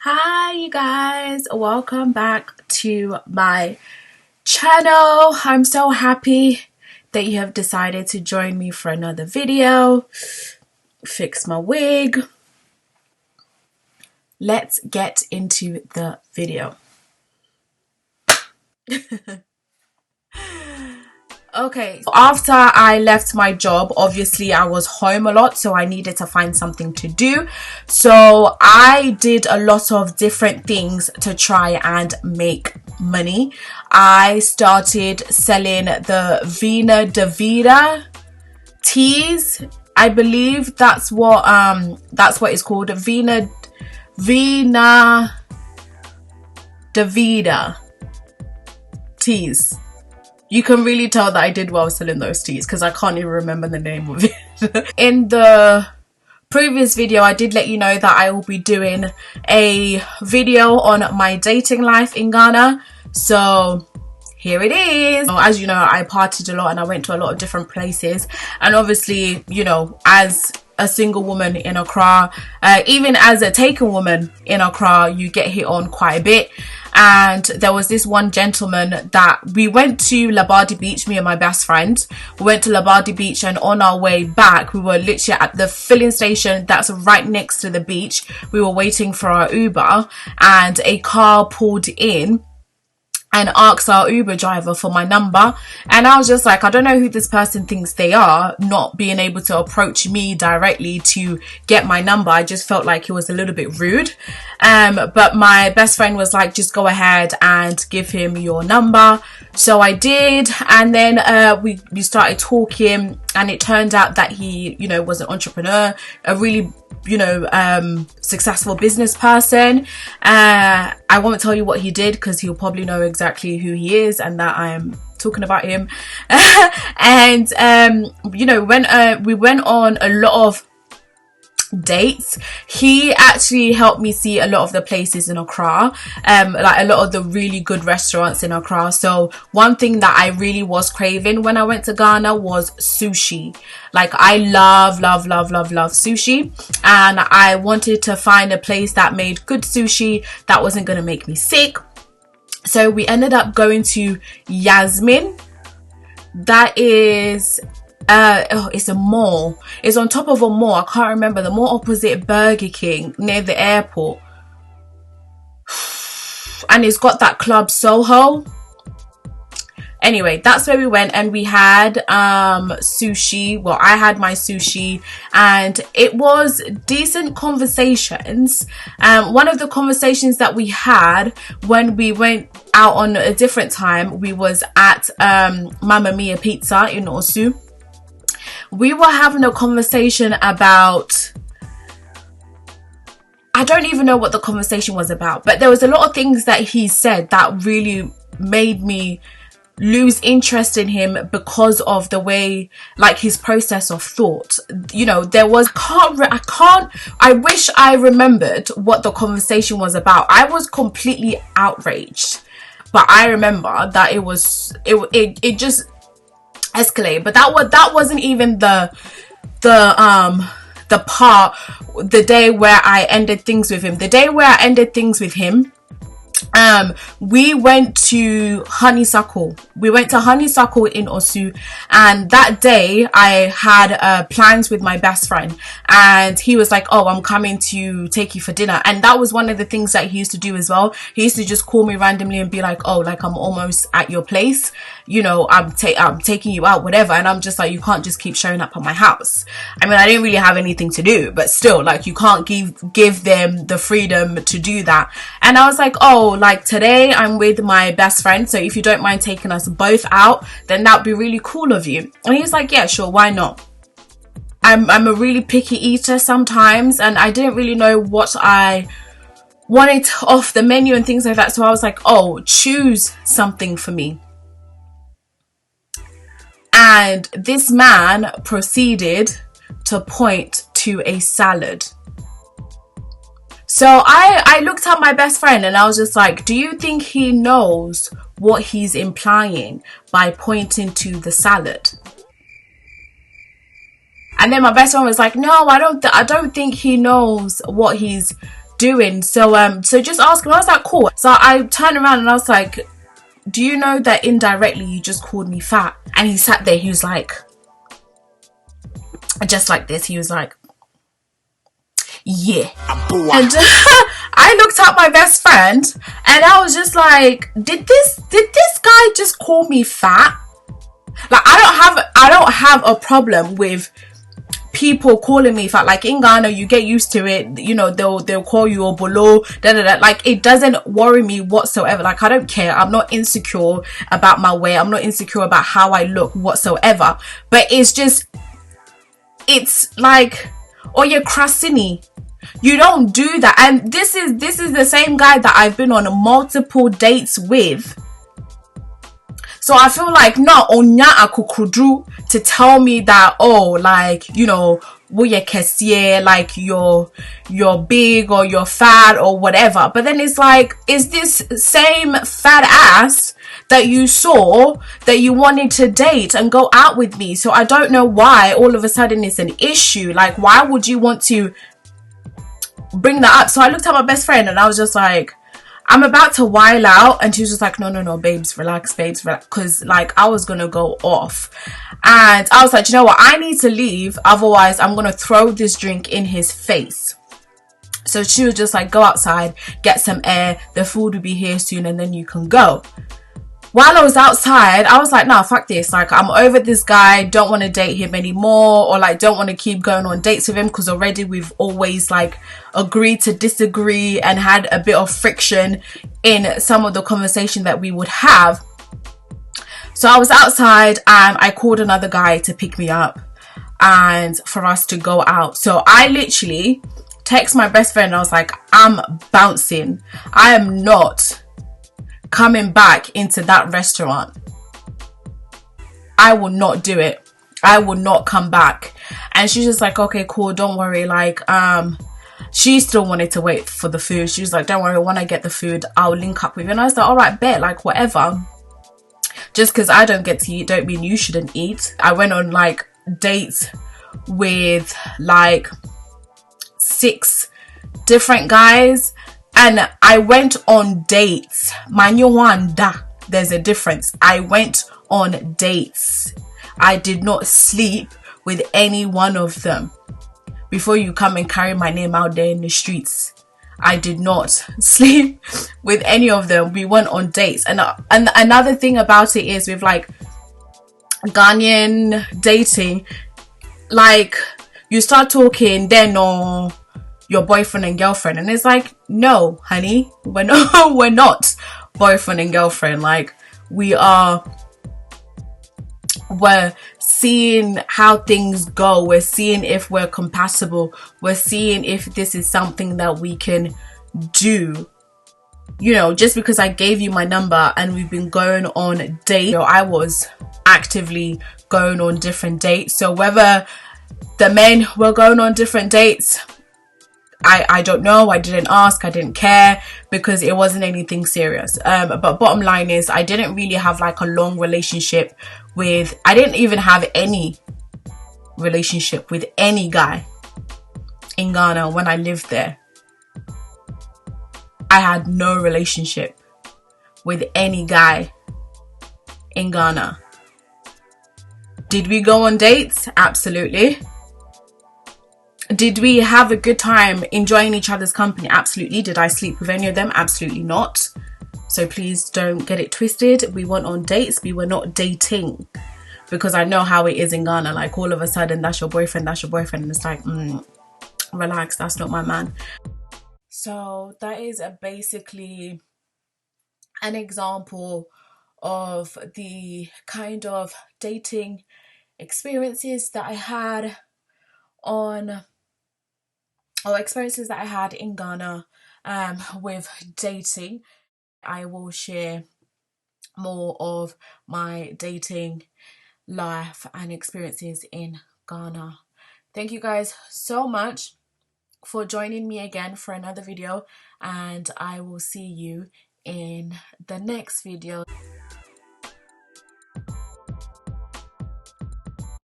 Hi you guys, welcome back to my channel. I'm so happy that you have decided to join me for another video. Fix my wig. Let's get into the video. Okay, so after I left my job, obviously I was home a lot, so I needed to find something to do. So I did a lot of different things to try and make money. I started selling the Vina Davida teas. I believe that's what it's called. Vina Davida teas. You can really tell that I did well selling those teas because I can't even remember the name of it. In the previous video, I did let you know that I will be doing a video on my dating life in Ghana. So here it is. As you know, I partied a lot and I went to a lot of different places. And obviously, you know, as a single woman in Accra, even as a taken woman in Accra, you get hit on quite a bit. And there was this one gentleman that we went to Labadi Beach, me and my best friend. We went to Labadi Beach, and on our way back, we were literally at the filling station that's right next to the beach. We were waiting for our Uber, and a car pulled in and asked our Uber driver for my number. And I was just like, I don't know who this person thinks they are, not being able to approach me directly to get my number. I just felt like it was a little bit rude. But my best friend was like, just go ahead and give him your number. So I did. And then we started talking, and it turned out that he, you know, was an entrepreneur, a really, you know, successful business person. I won't tell you what he did because he'll probably know exactly who he is and that I'm talking about him. And you know, when we went on a lot of dates, he actually helped me see a lot of the places in Accra, like a lot of the really good restaurants in Accra. So one thing that I really was craving when I went to Ghana was sushi. Like I love sushi, and I wanted to find a place that made good sushi that wasn't going to make me sick. So we ended up going to Yasmin. That is it's a mall. It's on top of a mall. I can't remember. The mall opposite Burger King near the airport. And it's got that Club Soho. Anyway, that's where we went, and we had sushi. Well, I had my sushi, and it was decent conversations. One of the conversations that we had when we went out on a different time, we was at Mamma Mia Pizza in Osu. We were having a conversation about, I don't even know what the conversation was about, but there was a lot of things that he said that really made me lose interest in him because of the way, like, his process of thought. You know, there was, I wish I remembered what the conversation was about. I was completely outraged, but I remember that it just escalate. But that wasn't even the part, the day where I ended things with him. The day where I ended things with him, we went to Honeysuckle. We went to Honeysuckle in Osu, and that day I had plans with my best friend, and he was like, oh, I'm coming to take you for dinner. And that was one of the things that he used to do as well. He used to just call me randomly and be like, oh, like, I'm almost at your place, you know, I'm taking you out, whatever. And I'm just like, you can't just keep showing up at my house. I mean, I didn't really have anything to do, but still, like, you can't give them the freedom to do that. And I was like, oh, like, today I'm with my best friend, so if you don't mind taking us both out, then that'd be really cool of you. And he was like, yeah, sure, why not? I'm a really picky eater sometimes, and I didn't really know what I wanted off the menu and things like that. So I was like, oh, choose something for me. And this man proceeded to point to a salad. So I looked at my best friend and I was just like, do you think he knows what he's implying by pointing to the salad? And then my best friend was like, no, I don't think he knows what he's doing? So just ask him. I was like, cool. So I turned around and I was like, do you know that indirectly you just called me fat? And he sat there, he was like, just like this, he was like, yeah. And I looked at my best friend and I was just like, did this guy just call me fat? Like, I don't have a problem with people calling me fat. Like, in Ghana, you get used to it, you know, they'll call you a bolo, like, it doesn't worry me whatsoever. Like, I don't care. I'm not insecure about my weight. I'm not insecure about how I look whatsoever. But it's like, oh, you're crasini. You don't do that. And this is the same guy that I've been on multiple dates with. So I feel like, no, onya akukudru to tell me that, oh, like, you know, like you're big or you're fat or whatever. But then it's like, is this same fat ass that you saw that you wanted to date and go out with me? So I don't know why all of a sudden it's an issue. Like, why would you want to bring that up? So I looked at my best friend and I was just like, I'm about to while out, and she was just like, no, babes, relax, because like I was gonna go off. And I was like, you know what, I need to leave, otherwise I'm gonna throw this drink in his face. So she was just like, go outside, get some air, the food will be here soon, and then you can go. While I was outside, I was like, nah, fuck this. Like, I'm over this guy, don't want to date him anymore, or like don't want to keep going on dates with him, because already we've always like agreed to disagree and had a bit of friction in some of the conversation that we would have. So I was outside and I called another guy to pick me up and for us to go out. So I literally text my best friend and I was like, I'm bouncing. I am not coming back into that restaurant. I will not do it. I will not come back. And she's just like, okay, cool, don't worry. Like, she still wanted to wait for the food. She was like, don't worry, when I get the food, I'll link up with you. And I was like, all right, bet, like, whatever. Just because I don't get to eat don't mean you shouldn't eat. I went on like dates with like 6 different guys. And I went on dates. Manyowanda. There's a difference. I went on dates. I did not sleep with any one of them. Before you come and carry my name out there in the streets, I did not sleep with any of them. We went on dates. And another thing about it is with like Ghanaian dating, like you start talking, then your boyfriend and girlfriend, and it's like, no, honey, we're not boyfriend and girlfriend. Like, we're seeing how things go. We're seeing if we're compatible. We're seeing if this is something that we can do. You know, just because I gave you my number and we've been going on dates, you know, I was actively going on different dates. So whether the men were going on different dates, I don't know. I didn't ask. I didn't care because it wasn't anything serious. But bottom line is, I didn't really have like a long relationship with, I didn't even have any relationship with any guy in Ghana when I lived there. I had no relationship with any guy in Ghana. Did we go on dates? Absolutely. Did we have a good time enjoying each other's company? Absolutely. Did I sleep with any of them? Absolutely not. So please don't get it twisted. We went on dates. We were not dating. Because I know how it is in Ghana. Like, all of a sudden, that's your boyfriend. And it's like, relax, that's not my man. So that is basically an example of the kind of dating experiences that I had experiences that I had in Ghana with dating. I will share more of my dating life and experiences in Ghana. Thank you guys so much for joining me again for another video, and I will see you in the next video.